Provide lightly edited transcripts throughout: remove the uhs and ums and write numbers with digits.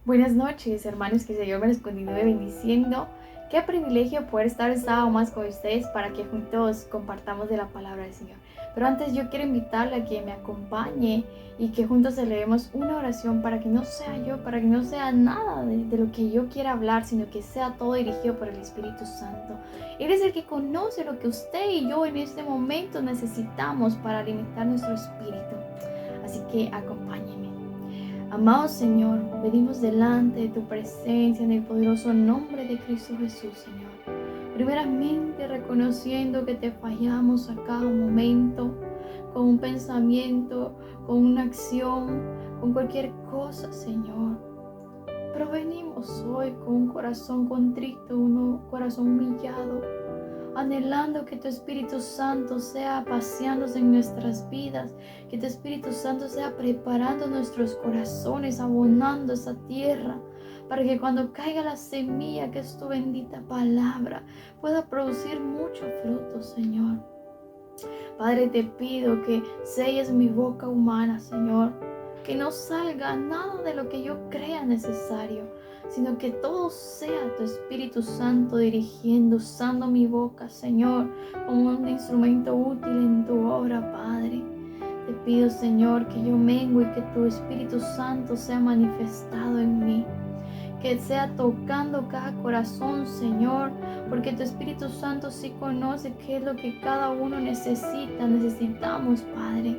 Buenas noches, hermanos, que el Señor me los continúe bendiciendo. Qué privilegio poder estar un sábado más con ustedes para que juntos compartamos de la palabra del Señor. Pero antes yo quiero invitarle a que me acompañe y que juntos celebremos una oración para que no sea yo, para que no sea nada de lo que yo quiera hablar, sino que sea todo dirigido por el Espíritu Santo. Él es el que conoce lo que usted y yo en este momento necesitamos para alimentar nuestro espíritu. Así que acompáñeme. Amado Señor, venimos delante de tu presencia en el poderoso nombre de Cristo Jesús, Señor. Primeramente reconociendo que te fallamos a cada momento, con un pensamiento, con una acción, con cualquier cosa, Señor. Pero venimos hoy con un corazón contrito, un corazón humillado, anhelando que tu Espíritu Santo sea paseándose en nuestras vidas, que tu Espíritu Santo sea preparando nuestros corazones, abonando esa tierra, para que cuando caiga la semilla, que es tu bendita palabra, pueda producir mucho fruto, Señor. Padre, te pido que selles mi boca humana, Señor, que no salga nada de lo que yo crea necesario, sino que todo sea tu Espíritu Santo dirigiendo, usando mi boca, Señor, como un instrumento útil en tu obra, Padre. Te pido, Señor, que yo mengue y que tu Espíritu Santo sea manifestado en mí, que sea tocando cada corazón, Señor, porque tu Espíritu Santo sí conoce qué es lo que cada uno necesitamos, Padre.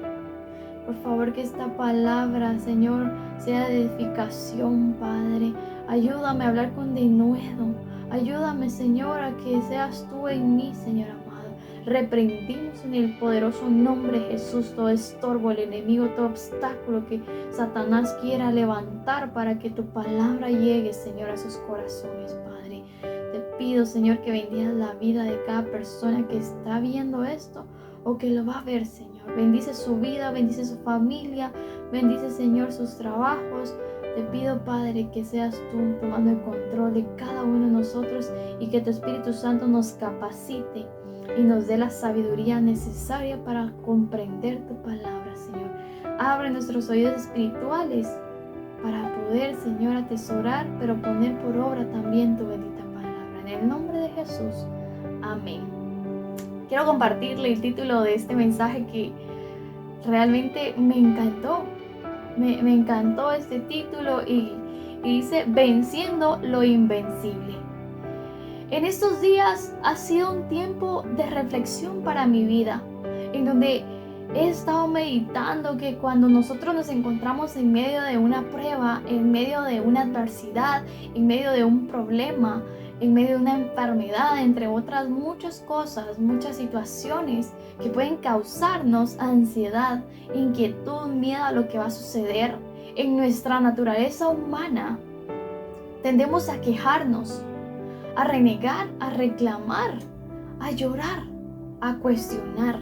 Por favor, que esta palabra, Señor, sea de edificación, Padre. Ayúdame a hablar con denuedo. Ayúdame, Señor, a que seas tú en mí, Señor amado. Reprendimos en el poderoso nombre de Jesús todo estorbo, el enemigo, todo obstáculo que Satanás quiera levantar para que tu palabra llegue, Señor, a sus corazones, Padre. Te pido, Señor, que bendigas la vida de cada persona que está viendo esto o que lo va a ver, Señor. Bendice su vida, bendice su familia, bendice, Señor, sus trabajos. Te pido, Padre, que seas tú tomando el control de cada uno de nosotros y que tu Espíritu Santo nos capacite y nos dé la sabiduría necesaria para comprender tu palabra, Señor. Abre nuestros oídos espirituales para poder, Señor, atesorar, pero poner por obra también tu bendita palabra. En el nombre de Jesús. Amén. Quiero compartirle el título de este mensaje que realmente me encantó. Me encantó este título y dice Venciendo lo Invencible. En estos días ha sido un tiempo de reflexión para mi vida, en donde he estado meditando que cuando nosotros nos encontramos en medio de una prueba, en medio de una adversidad, en medio de un problema, en medio de una enfermedad, entre otras muchas cosas, muchas situaciones que pueden causarnos ansiedad, inquietud, miedo a lo que va a suceder. En nuestra naturaleza humana tendemos a quejarnos, a renegar, a reclamar, a llorar, a cuestionar.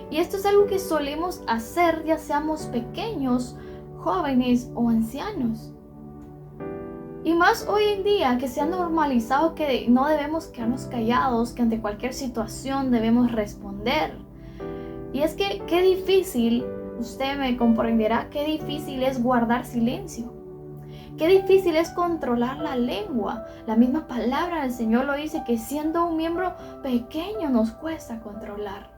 Y esto es algo que solemos hacer, ya seamos pequeños, jóvenes o ancianos. Y más hoy en día que se ha normalizado que no debemos quedarnos callados, que ante cualquier situación debemos responder. Y es que qué difícil, usted me comprenderá, qué difícil es guardar silencio. Qué difícil es controlar la lengua. La misma palabra del Señor lo dice, que siendo un miembro pequeño nos cuesta controlar.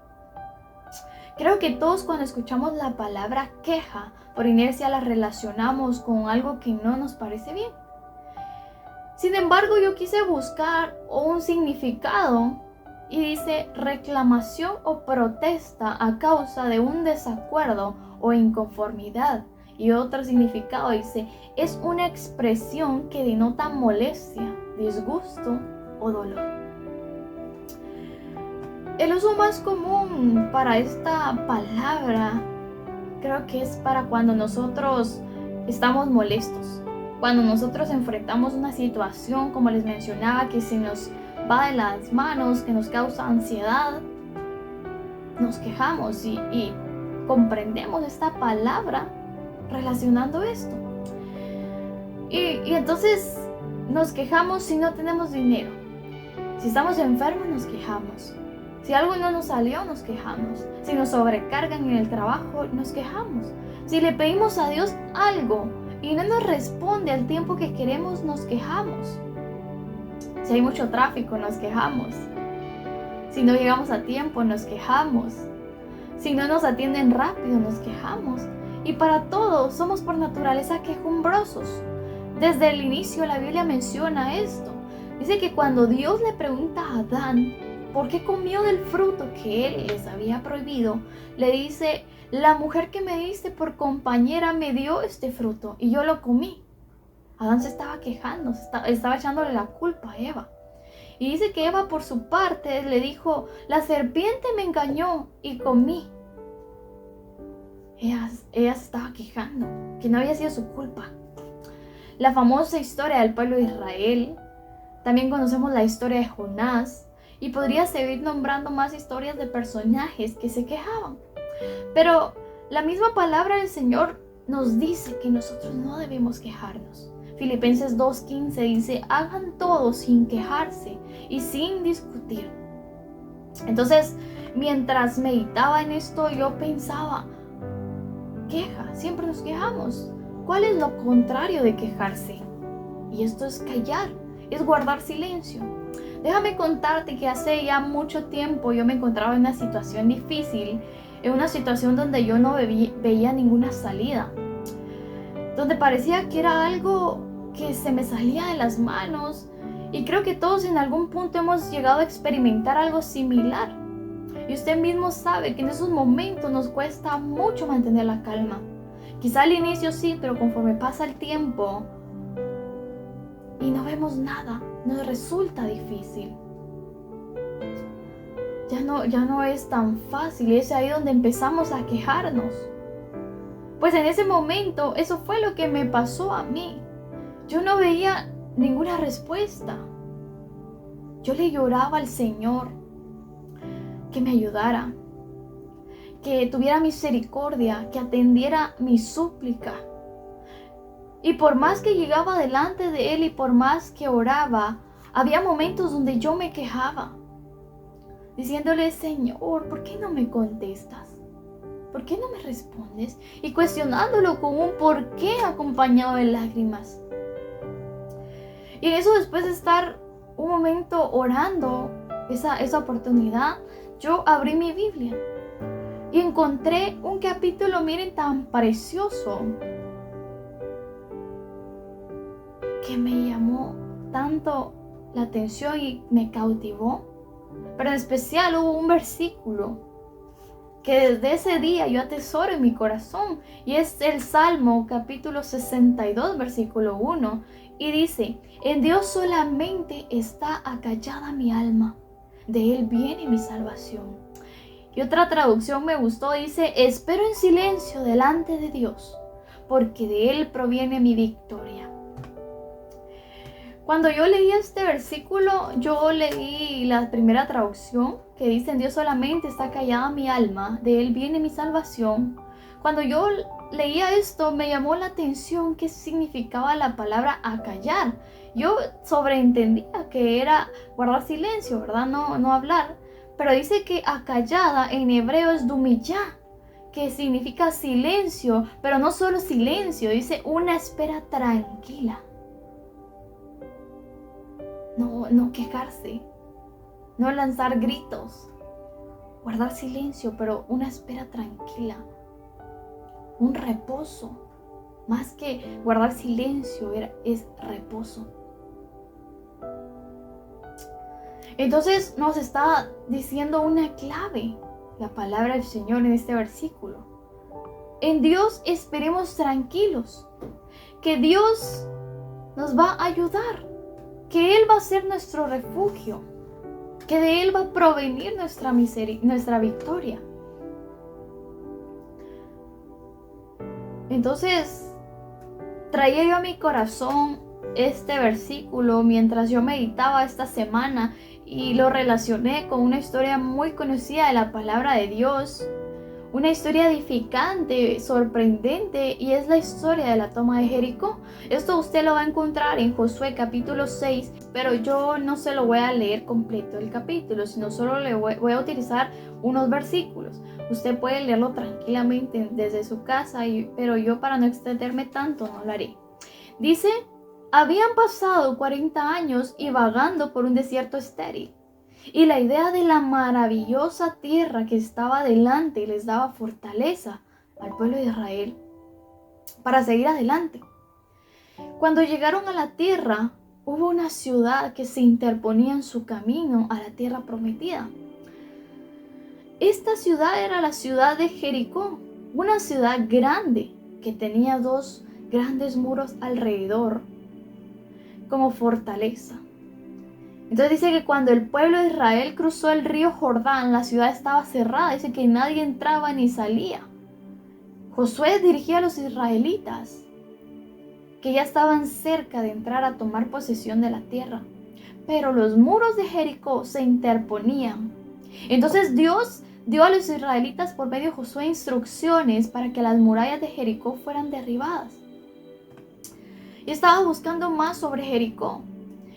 Creo que todos cuando escuchamos la palabra queja, por inercia la relacionamos con algo que no nos parece bien. Sin embargo, yo quise buscar un significado y dice reclamación o protesta a causa de un desacuerdo o inconformidad. Y otro significado dice es una expresión que denota molestia, disgusto o dolor. El uso más común para esta palabra creo que es para cuando nosotros estamos molestos. Cuando nosotros enfrentamos una situación, como les mencionaba, que se nos va de las manos, que nos causa ansiedad, nos quejamos y comprendemos esta palabra relacionando esto. Y entonces nos quejamos si no tenemos dinero. Si estamos enfermos, nos quejamos. Si algo no nos salió, nos quejamos. Si nos sobrecargan en el trabajo, nos quejamos. Si le pedimos a Dios algo y no nos responde al tiempo que queremos, nos quejamos. Si hay mucho tráfico, nos quejamos. Si no llegamos a tiempo, nos quejamos. Si no nos atienden rápido, nos quejamos. Y para todo somos por naturaleza quejumbrosos. Desde el inicio la Biblia menciona esto. Dice que cuando Dios le pregunta a Adán por qué comió del fruto que él les había prohibido, le dice: la mujer que me diste por compañera me dio este fruto y yo lo comí. Adán se estaba quejando, estaba echándole la culpa a Eva. Y dice que Eva por su parte le dijo: la serpiente me engañó y comí. Ella se estaba quejando, que no había sido su culpa. La famosa historia del pueblo de Israel. También conocemos la historia de Jonás. Y podría seguir nombrando más historias de personajes que se quejaban. Pero la misma palabra del Señor nos dice que nosotros no debemos quejarnos. Filipenses 2:15 dice: hagan todo sin quejarse y sin discutir. Entonces, mientras meditaba en esto, yo pensaba: queja, siempre nos quejamos. ¿Cuál es lo contrario de quejarse? Y esto es callar, es guardar silencio. Déjame contarte que hace ya mucho tiempo yo me encontraba en una situación difícil, en una situación donde yo no veía ninguna salida, donde parecía que era algo que se me salía de las manos, y creo que todos en algún punto hemos llegado a experimentar algo similar. Y usted mismo sabe que en esos momentos nos cuesta mucho mantener la calma. Quizá al inicio sí, pero conforme pasa el tiempo y no vemos nada, nos resulta difícil. Ya no es tan fácil, y es ahí donde empezamos a quejarnos. Pues en ese momento eso fue lo que me pasó a mí. Yo no veía ninguna respuesta. Yo le lloraba al Señor que me ayudara, que tuviera misericordia, que atendiera mi súplica. Y por más que llegaba delante de Él y por más que oraba, había momentos donde yo me quejaba, diciéndole: Señor, ¿por qué no me contestas? ¿Por qué no me respondes? Y cuestionándolo con un por qué acompañado de lágrimas. Y en eso, después de estar un momento orando esa oportunidad, yo abrí mi Biblia y encontré un capítulo, miren, tan precioso, que me llamó tanto la atención y me cautivó. Pero en especial hubo un versículo que desde ese día yo atesoro en mi corazón, y es el Salmo capítulo 62 versículo 1, y dice: en Dios solamente está acallada mi alma, de Él viene mi salvación. Y otra traducción me gustó, dice: espero en silencio delante de Dios, porque de Él proviene mi victoria. Cuando yo leí este versículo, yo leí la primera traducción, que dice: en Dios solamente está callada mi alma, de Él viene mi salvación. Cuando yo leía esto, me llamó la atención qué significaba la palabra acallar. Yo sobreentendía que era guardar silencio, ¿verdad? No hablar. Pero dice que acallada en hebreo es dumillá, que significa silencio, pero no solo silencio, dice una espera tranquila. No quejarse, no lanzar gritos, guardar silencio, pero una espera tranquila, un reposo. Más que guardar silencio, es reposo. Entonces nos está diciendo una clave la palabra del Señor en este versículo. En Dios esperemos tranquilos, que Dios nos va a ayudar, que Él va a ser nuestro refugio, que de Él va a provenir nuestra victoria. Entonces, traía yo a mi corazón este versículo mientras yo meditaba esta semana, y lo relacioné con una historia muy conocida de la palabra de Dios. una historia edificante, sorprendente, y es la historia de la toma de Jericó. Esto usted lo va a encontrar en Josué capítulo 6, pero yo no se lo voy a leer completo el capítulo, sino solo le voy a utilizar unos versículos. Usted puede leerlo tranquilamente desde su casa, pero yo, para no extenderme tanto, no lo haré. Dice: habían pasado 40 años y vagando por un desierto estéril. Y la idea de la maravillosa tierra que estaba delante les daba fortaleza al pueblo de Israel para seguir adelante. Cuando llegaron a la tierra, hubo una ciudad que se interponía en su camino a la tierra prometida. Esta ciudad era la ciudad de Jericó, una ciudad grande que tenía 2 grandes muros alrededor como fortaleza. Entonces dice que cuando el pueblo de Israel cruzó el río Jordán, la ciudad estaba cerrada. Dice que nadie entraba ni salía. Josué dirigía a los israelitas que ya estaban cerca de entrar a tomar posesión de la tierra, pero los muros de Jericó se interponían. Entonces Dios dio a los israelitas por medio de Josué instrucciones para que las murallas de Jericó fueran derribadas. Y estaba buscando más sobre Jericó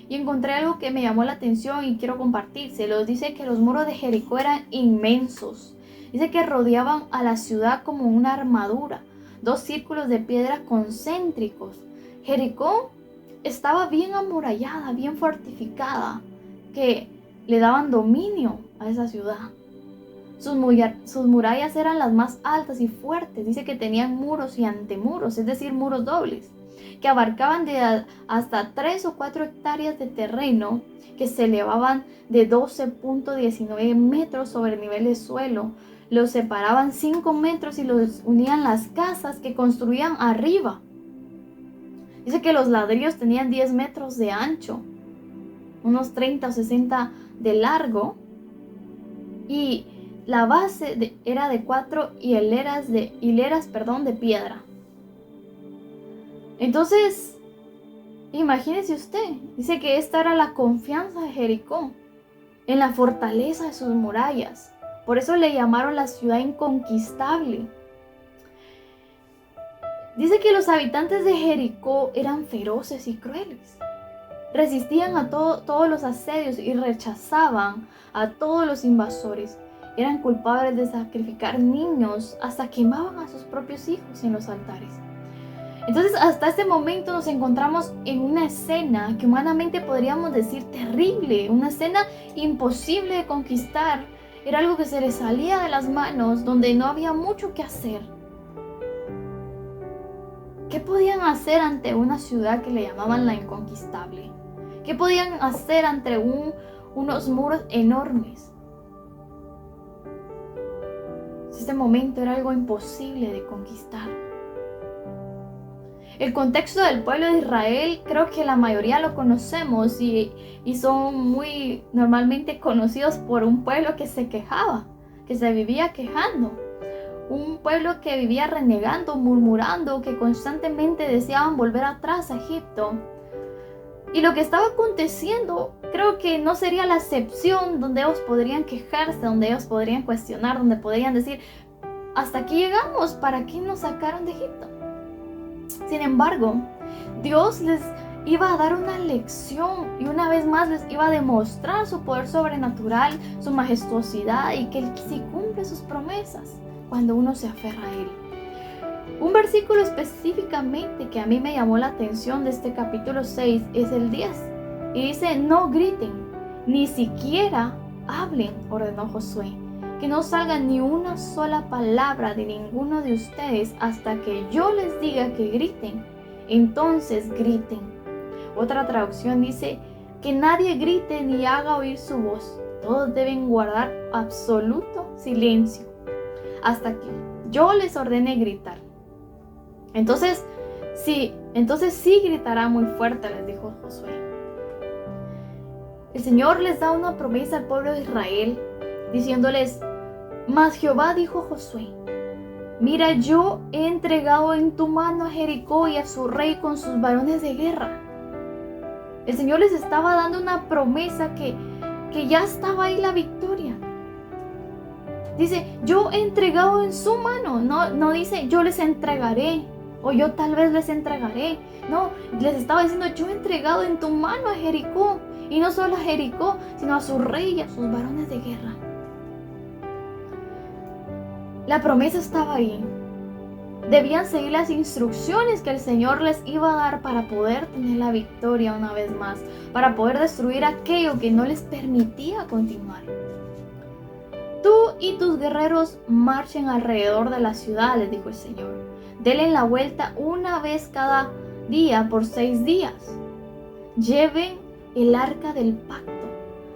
y encontré algo que me llamó la atención y quiero compartírselos. Dice que los muros de Jericó eran inmensos. Dice que rodeaban a la ciudad como una armadura, 2 círculos de piedra concéntricos. Jericó estaba bien amurallada, bien fortificada, que le daban dominio a esa ciudad. Sus murallas eran las más altas y fuertes. Dice que tenían muros y antemuros, es decir, muros dobles, que abarcaban hasta 3 o 4 hectáreas de terreno, que se elevaban de 12.19 metros sobre el nivel del suelo. Los separaban 5 metros y los unían las casas que construían arriba. Dice que los ladrillos tenían 10 metros de ancho, unos 30 o 60 de largo, y la base era de 4 hileras de piedra. Entonces, imagínese usted, dice que esta era la confianza de Jericó, en la fortaleza de sus murallas. Por eso le llamaron la ciudad inconquistable. Dice que los habitantes de Jericó eran feroces y crueles. Resistían a todos los asedios y rechazaban a todos los invasores. Eran culpables de sacrificar niños, hasta quemaban a sus propios hijos en los altares. Entonces, hasta este momento nos encontramos en una escena que humanamente podríamos decir terrible, una escena imposible de conquistar. Era algo que se les salía de las manos, donde no había mucho que hacer. ¿Qué podían hacer ante una ciudad que le llamaban la inconquistable? ¿Qué podían hacer ante unos muros enormes? Este momento era algo imposible de conquistar. El contexto del pueblo de Israel, creo que la mayoría lo conocemos y son muy normalmente conocidos por un pueblo que se quejaba, que se vivía quejando. Un pueblo que vivía renegando, murmurando, que constantemente deseaban volver atrás a Egipto. Y lo que estaba aconteciendo, creo que no sería la excepción, donde ellos podrían quejarse, donde ellos podrían cuestionar, donde podrían decir: hasta aquí llegamos, ¿para qué nos sacaron de Egipto? Sin embargo, Dios les iba a dar una lección y una vez más les iba a demostrar su poder sobrenatural, su majestuosidad, y que Él sí cumple sus promesas cuando uno se aferra a Él. Un versículo específicamente que a mí me llamó la atención de este capítulo 6 es el 10. Y dice: no griten, ni siquiera hablen, ordenó Josué, que no salga ni una sola palabra de ninguno de ustedes hasta que yo les diga que griten. Entonces griten. Otra traducción dice: que nadie grite ni haga oír su voz. Todos deben guardar absoluto silencio hasta que yo les ordene gritar. Entonces sí gritará muy fuerte, les dijo Josué. El Señor les da una promesa al pueblo de Israel, diciéndoles: mas Jehová dijo a Josué: mira, yo he entregado en tu mano a Jericó y a su rey con sus varones de guerra. El Señor les estaba dando una promesa que ya estaba ahí la victoria. Dice, yo he entregado en su mano. No dice, yo les entregaré. O yo tal vez les entregaré. No, les estaba diciendo, yo he entregado en tu mano a Jericó. Y no solo a Jericó, sino a su rey y a sus varones de guerra. La promesa estaba ahí. Debían seguir las instrucciones que el Señor les iba a dar para poder tener la victoria una vez más, para poder destruir aquello que no les permitía continuar. Tú y tus guerreros marchen alrededor de la ciudad, les dijo el Señor. Denle la vuelta una vez cada día por 6 días. Lleven el arca del pacto.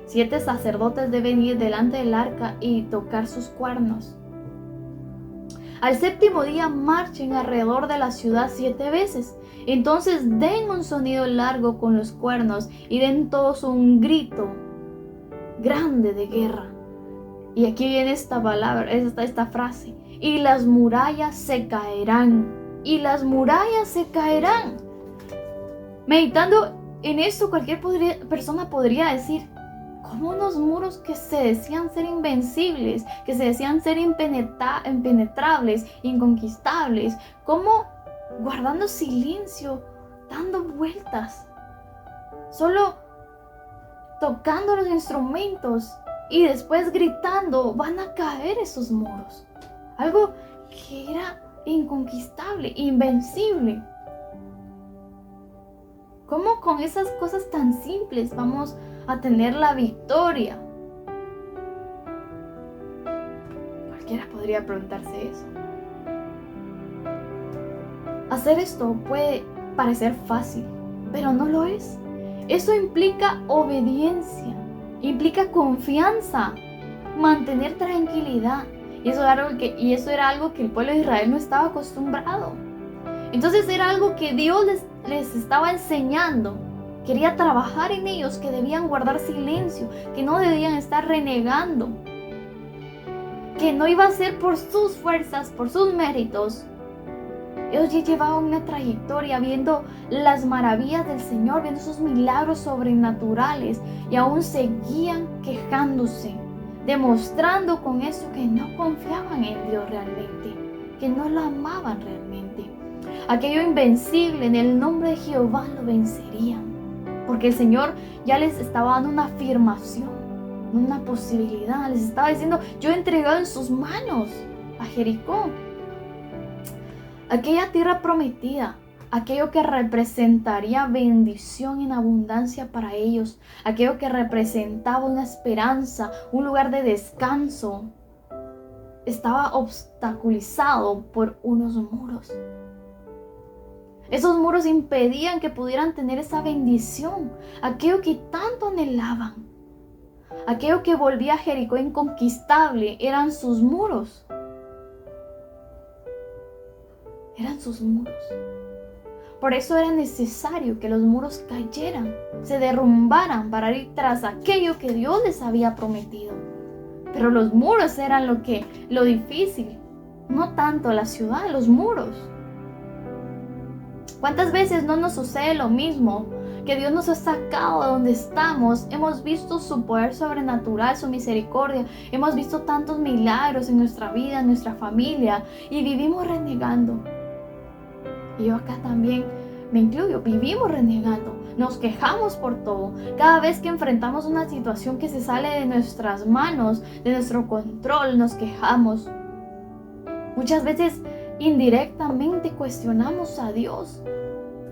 7 sacerdotes deben ir delante del arca y tocar sus cuernos. Al 7º día marchen alrededor de la ciudad 7 veces. Entonces den un sonido largo con los cuernos y den todos un grito grande de guerra. Y aquí viene esta palabra, esta frase. Y las murallas se caerán. Y las murallas se caerán. Meditando en esto, cualquier persona podría decir, ¿cómo unos muros que se decían ser invencibles, que se decían ser impenetrables, inconquistables, cómo guardando silencio, dando vueltas, solo tocando los instrumentos y después gritando, van a caer esos muros? Algo que era inconquistable, invencible. ¿Cómo con esas cosas tan simples vamos a tener la victoria? Cualquiera podría preguntarse eso. Hacer esto puede parecer fácil, pero no lo es. Eso implica obediencia, implica confianza, mantener tranquilidad. Y eso era algo que el pueblo de Israel no estaba acostumbrado. Entonces era algo que Dios les estaba enseñando. Quería trabajar en ellos, que debían guardar silencio, que no debían estar renegando, que no iba a ser por sus fuerzas, por sus méritos. Ellos ya llevaban una trayectoria viendo las maravillas del Señor, viendo esos milagros sobrenaturales, y aún seguían quejándose, demostrando con eso que no confiaban en Dios realmente, que no lo amaban realmente. Aquello invencible, en el nombre de Jehová lo vencerían, porque el Señor ya les estaba dando una afirmación, una posibilidad. Les estaba diciendo, yo he entregado en sus manos a Jericó. Aquella tierra prometida, aquello que representaría bendición en abundancia para ellos, aquello que representaba una esperanza, un lugar de descanso, estaba obstaculizado por unos muros. Esos muros impedían que pudieran tener esa bendición, aquello que tanto anhelaban. Aquello que volvía a Jericó inconquistable eran sus muros. Eran sus muros. Por eso era necesario que los muros cayeran, se derrumbaran para ir tras aquello que Dios les había prometido. Pero los muros eran lo difícil, no tanto la ciudad, los muros. ¿Cuántas veces no nos sucede lo mismo? Que Dios nos ha sacado de donde estamos, hemos visto su poder sobrenatural, su misericordia, hemos visto tantos milagros en nuestra vida, en nuestra familia, y vivimos renegando. Y yo acá también me incluyo, vivimos renegando, nos quejamos por todo. Cada vez que enfrentamos una situación que se sale de nuestras manos, de nuestro control, nos quejamos. Muchas veces indirectamente cuestionamos a Dios.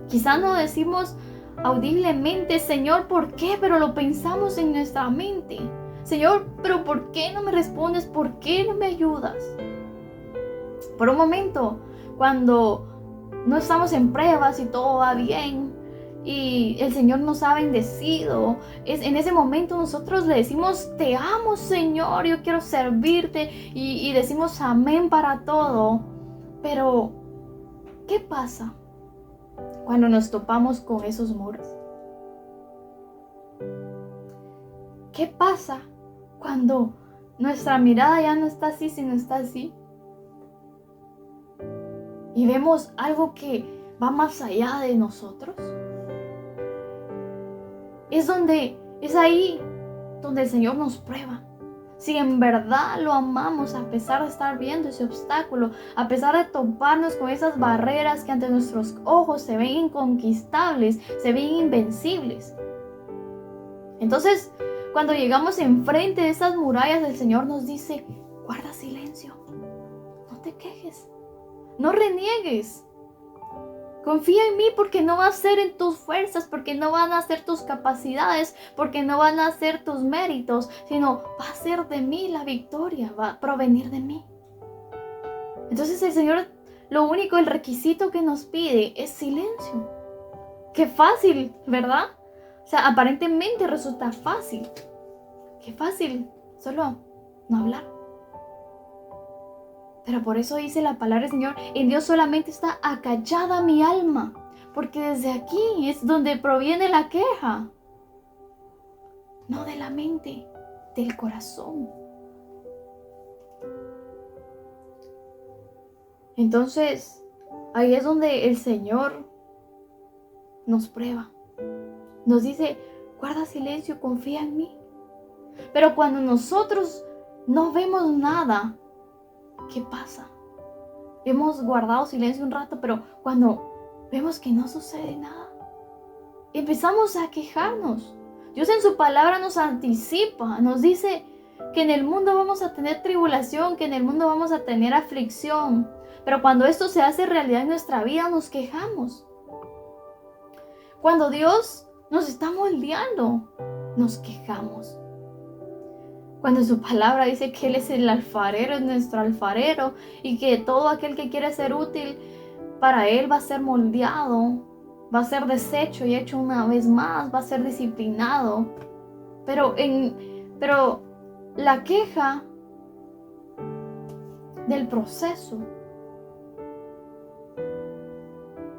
Quizás no decimos audiblemente, Señor, ¿por qué? Pero lo pensamos en nuestra mente. Señor, ¿pero por qué no me respondes? ¿Por qué no me ayudas? Por un momento, cuando no estamos en pruebas y todo va bien y el Señor nos ha bendecido, en ese momento nosotros le decimos, te amo, Señor, yo quiero servirte, y decimos amén para todo. Pero, ¿qué pasa cuando nos topamos con esos muros? ¿Qué pasa cuando nuestra mirada ya no está así, sino está así? Y vemos algo que va más allá de nosotros. Es ahí donde el Señor nos prueba. si en verdad lo amamos a pesar de estar viendo ese obstáculo, a pesar de toparnos con esas barreras que ante nuestros ojos se ven inconquistables, se ven invencibles. Entonces, cuando llegamos enfrente de esas murallas, el Señor nos dice: guarda silencio, no te quejes, no reniegues. Confía en mí, porque no va a ser en tus fuerzas, porque no van a ser tus capacidades, porque no van a ser tus méritos, sino va a ser de mí la victoria, va a provenir de mí. Entonces el Señor, lo único, el requisito que nos pide es silencio. Qué fácil, ¿verdad? O sea, aparentemente resulta fácil. Qué fácil, solo no hablar. Pero por eso dice la palabra del Señor: en Dios solamente está acallada mi alma, porque desde aquí es donde proviene la queja. No de la mente, del corazón. Entonces, ahí es donde el Señor nos prueba. Nos dice: guarda silencio, confía en mí. Pero cuando nosotros no vemos nada, ¿qué pasa? Hemos guardado silencio un rato, pero cuando vemos que no sucede nada, empezamos a quejarnos. Dios en su palabra nos anticipa, nos dice que en el mundo vamos a tener tribulación, que en el mundo vamos a tener aflicción. Pero cuando esto se hace realidad en nuestra vida, nos quejamos. Cuando Dios nos está moldeando, nos quejamos. Cuando su palabra dice que Él es el alfarero, es nuestro alfarero, y que todo aquel que quiere ser útil para Él va a ser moldeado, va a ser deshecho y hecho una vez más, va a ser disciplinado. Pero la queja del proceso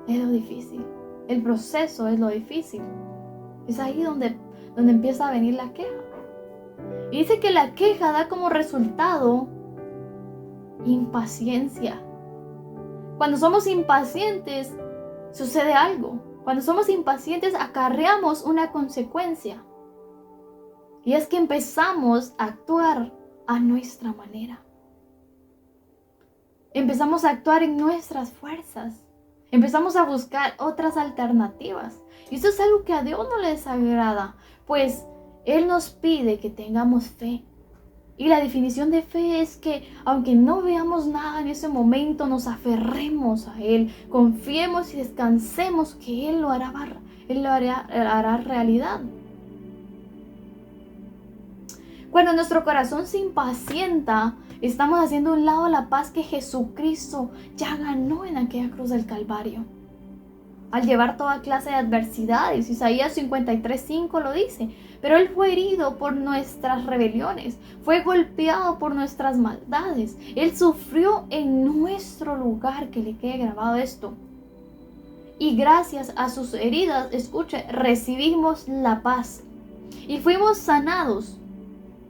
es lo difícil. El proceso es lo difícil. Es ahí donde empieza a venir la queja. Y dice que la queja da como resultado impaciencia. Cuando somos impacientes, sucede algo. Cuando somos impacientes, acarreamos una consecuencia. Y es que empezamos a actuar a nuestra manera. Empezamos a actuar en nuestras fuerzas. Empezamos a buscar otras alternativas. Y eso es algo que a Dios no le desagrada, pues Él nos pide que tengamos fe. Y la definición de fe es que aunque no veamos nada en ese momento, nos aferremos a Él, confiemos y descansemos que Él lo hará realidad. Cuando nuestro corazón se impacienta, estamos haciendo a un lado la paz que Jesucristo ya ganó en aquella cruz del Calvario. Al llevar toda clase de adversidades, Isaías 53:5 lo dice: pero Él fue herido por nuestras rebeliones, fue golpeado por nuestras maldades. Él sufrió en nuestro lugar, que le quede grabado esto. Y gracias a sus heridas, escuche, recibimos la paz y fuimos sanados.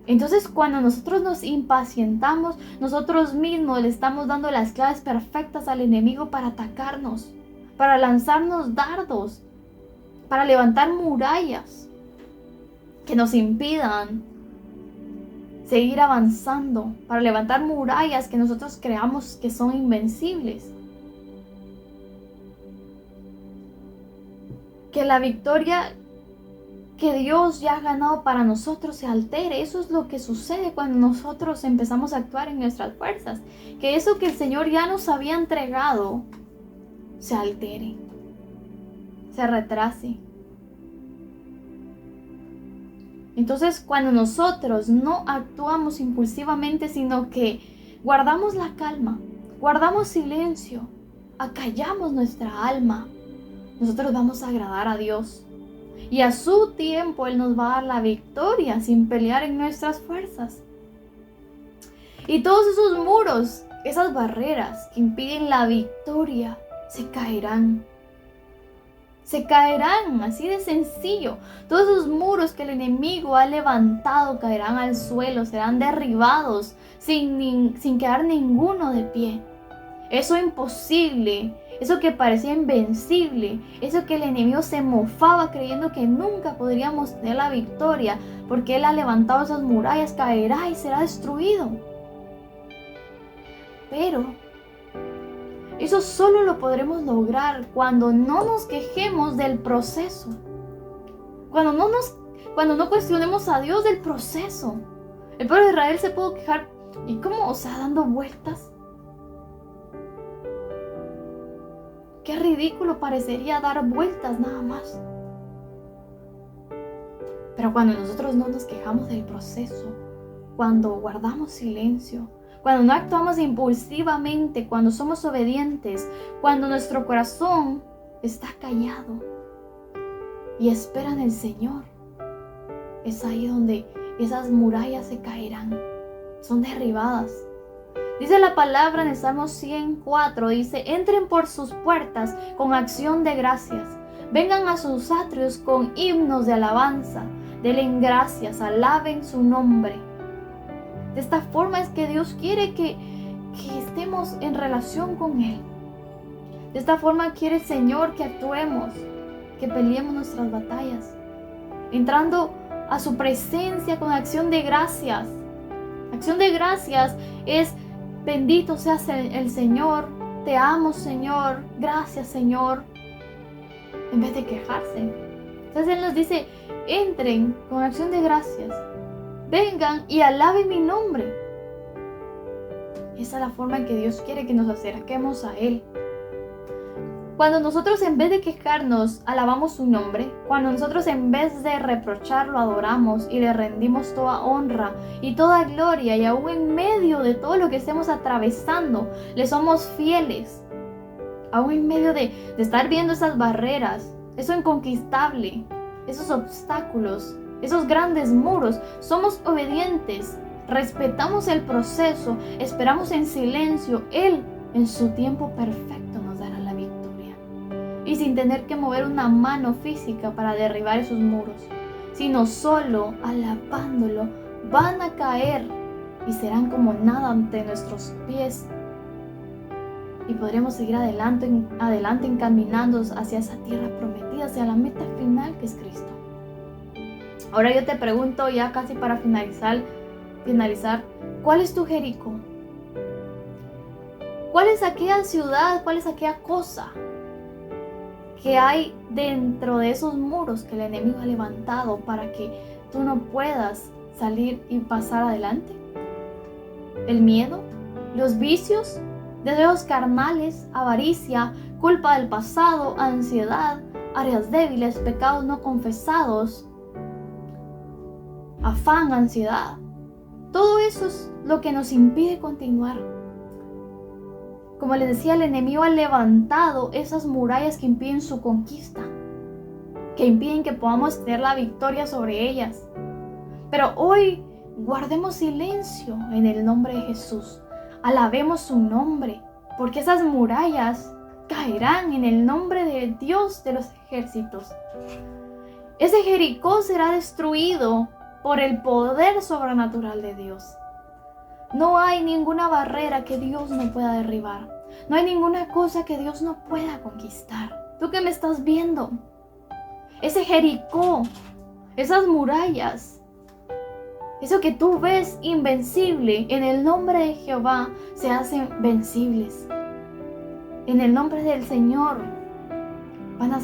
Entonces, cuando nosotros nos impacientamos, nosotros mismos le estamos dando las claves perfectas al enemigo para atacarnos, para lanzarnos dardos, para levantar murallas que nos impidan seguir avanzando, para levantar murallas que nosotros creamos que son invencibles. Que la victoria que Dios ya ha ganado para nosotros se altere. Eso es lo que sucede cuando nosotros empezamos a actuar en nuestras fuerzas. Que eso que el Señor ya nos había entregado se altere, se retrase. Entonces, cuando nosotros no actuamos impulsivamente, sino que guardamos la calma, guardamos silencio, acallamos nuestra alma, nosotros vamos a agradar a Dios. Y a su tiempo Él nos va a dar la victoria sin pelear en nuestras fuerzas. Y todos esos muros, esas barreras que impiden la victoria, se caerán. Se caerán, así de sencillo. Todos esos muros que el enemigo ha levantado caerán al suelo, serán derribados sin quedar ninguno de pie. Eso imposible eso que parecía invencible, eso que el enemigo se mofaba creyendo que nunca podríamos tener la victoria, porque Él ha levantado esas murallas, caerá y será destruido. Pero eso solo lo podremos lograr cuando no nos quejemos del proceso, cuando no cuestionemos a Dios del proceso. El pueblo de Israel se pudo quejar, ¿y cómo? O sea, dando vueltas. Qué ridículo parecería dar vueltas nada más. Pero cuando nosotros no nos quejamos del proceso, cuando guardamos silencio, cuando no actuamos impulsivamente, cuando somos obedientes, cuando nuestro corazón está callado y espera en el Señor, es ahí donde esas murallas se caerán, son derribadas. Dice la palabra en el Salmo 104, dice, entren por sus puertas con acción de gracias, vengan a sus atrios con himnos de alabanza, denle gracias, alaben su nombre. De esta forma es que Dios quiere que estemos en relación con Él. De esta forma quiere el Señor que actuemos, que peleemos nuestras batallas, entrando a su presencia con acción de gracias. Acción de gracias es: bendito seas el Señor, te amo, Señor, gracias, Señor, en vez de quejarse. Entonces Él nos dice, entren con acción de gracias, vengan y alaben mi nombre. Esa es la forma en que Dios quiere que nos acerquemos a Él. Cuando nosotros en vez de quejarnos alabamos su nombre, cuando nosotros en vez de reprocharlo adoramos y le rendimos toda honra y toda gloria, y aún en medio de todo lo que estemos atravesando, le somos fieles, aún en medio de estar viendo esas barreras, eso inconquistable, esos obstáculos, esos grandes muros, somos obedientes, respetamos el proceso, esperamos en silencio, Él en su tiempo perfecto nos dará la victoria. Y sin tener que mover una mano física para derribar esos muros, sino solo alabándolo, van a caer y serán como nada ante nuestros pies. Y podremos seguir adelante encaminando hacia esa tierra prometida, hacia la meta final que es Cristo. Ahora yo te pregunto, ya casi para finalizar, ¿cuál es tu Jericó? ¿Cuál es aquella ciudad? ¿Cuál es aquella cosa que hay dentro de esos muros que el enemigo ha levantado para que tú no puedas salir y pasar adelante? ¿El miedo? ¿Los vicios? ¿Deseos carnales? ¿Avaricia? ¿Culpa del pasado? ¿Ansiedad? ¿Áreas débiles? ¿Pecados no confesados? ¿Afán? ¿Ansiedad? Todo eso es lo que nos impide continuar. Como les decía, el enemigo ha levantado esas murallas que impiden su conquista, que impiden que podamos tener la victoria sobre ellas. Pero hoy guardemos silencio en el nombre de Jesús. Alabemos su nombre, porque esas murallas caerán en el nombre de Dios de los ejércitos. Ese Jericó será destruido por el poder sobrenatural de Dios. No hay ninguna barrera que Dios no pueda derribar. No hay ninguna cosa que Dios no pueda conquistar. Tú que me estás viendo, ese Jericó, esas murallas, eso que tú ves invencible, en el nombre de Jehová se hacen vencibles. En el nombre del Señor van a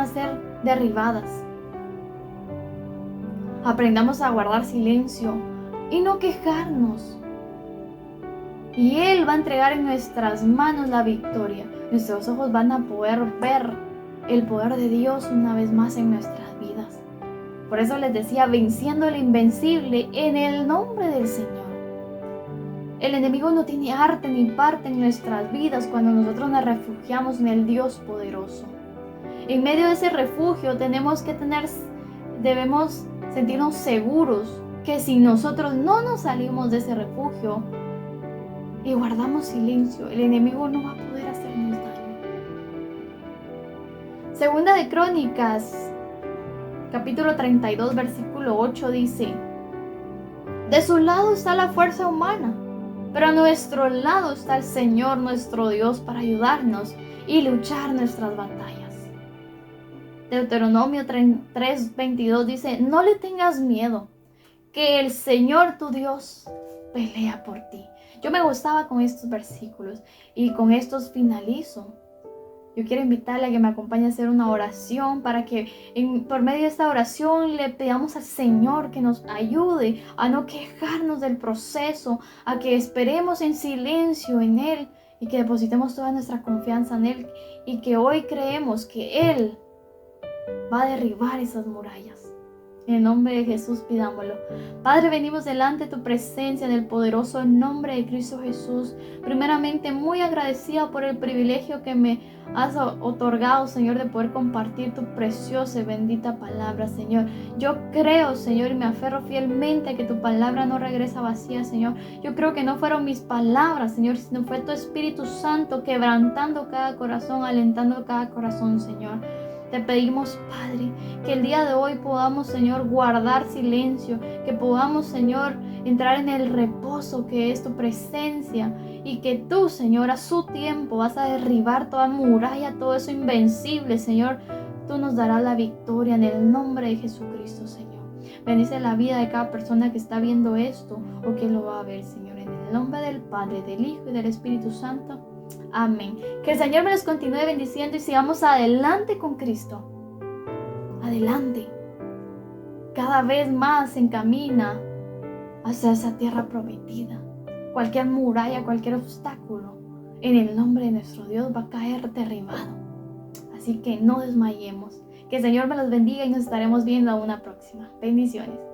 ser derribadas. Aprendamos a guardar silencio y no quejarnos. Y Él va a entregar en nuestras manos la victoria. Nuestros ojos van a poder ver el poder de Dios una vez más en nuestras vidas. Por eso les decía, venciendo el invencible en el nombre del Señor. El enemigo no tiene arte ni parte en nuestras vidas cuando nosotros nos refugiamos en el Dios poderoso. En medio de ese refugio debemos sentirnos seguros que si nosotros no nos salimos de ese refugio y guardamos silencio, el enemigo no va a poder hacernos daño. Segunda de Crónicas, capítulo 32, versículo 8 dice: de su lado está la fuerza humana, pero a nuestro lado está el Señor, nuestro Dios, para ayudarnos y luchar nuestras batallas. Deuteronomio 3:22 dice, no le tengas miedo, que el Señor tu Dios pelea por ti. Yo me gustaba con estos versículos y con estos finalizo. Yo quiero invitarle a que me acompañe a hacer una oración para que por medio de esta oración le pedamos al Señor que nos ayude a no quejarnos del proceso, a que esperemos en silencio en Él y que depositemos toda nuestra confianza en Él y que hoy creemos que Él va a derribar esas murallas. En el nombre de Jesús pidámoslo. Padre, venimos delante de tu presencia en el poderoso nombre de Cristo Jesús. Primeramente, muy agradecida por el privilegio que me has otorgado, Señor, de poder compartir tu preciosa y bendita palabra, Señor. Yo creo, Señor, y me aferro fielmente a que tu palabra no regresa vacía, Señor. Yo creo que no fueron mis palabras, Señor, sino fue tu Espíritu Santo quebrantando cada corazón, alentando cada corazón, Señor. Te pedimos, Padre, que el día de hoy podamos, Señor, guardar silencio, que podamos, Señor, entrar en el reposo que es tu presencia y que tú, Señor, a su tiempo vas a derribar toda muralla, todo eso invencible, Señor. Tú nos darás la victoria en el nombre de Jesucristo, Señor. Bendice la vida de cada persona que está viendo esto o que lo va a ver, Señor, en el nombre del Padre, del Hijo y del Espíritu Santo. Amén. Que el Señor me los continúe bendiciendo y sigamos adelante con Cristo. Adelante. Cada vez más se encamina hacia esa tierra prometida. Cualquier muralla, cualquier obstáculo, en el nombre de nuestro Dios va a caer derribado. Así que no desmayemos. Que el Señor me los bendiga y nos estaremos viendo a una próxima. Bendiciones.